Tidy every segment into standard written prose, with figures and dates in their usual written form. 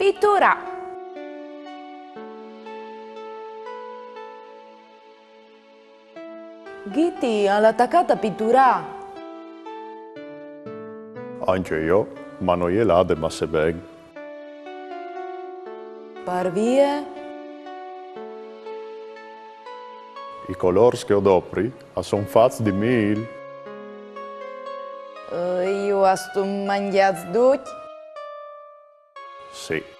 Pittura. Gitti all'attaccata pittura. Anche io, ma non gliela de masse ben. Parvie. I colori che ho dopri sono fatti di mil. Io a sto mangiato tutti. Sì.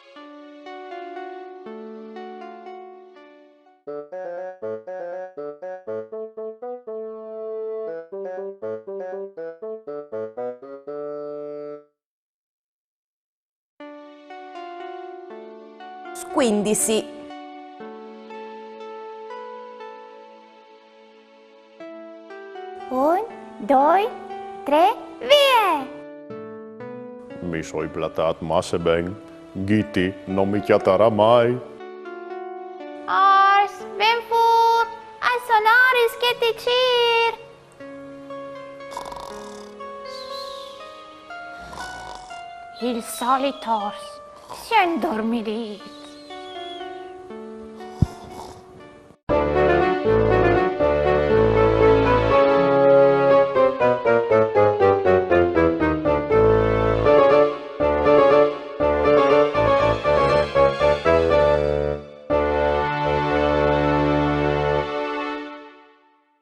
Quindi sì. Un, due, tre, via! Mi sono platat masse ben. Gitti non mi chiatarà mai. Ars, ben fur, ai sonaris che ti cir! Il solitors si è indormidito.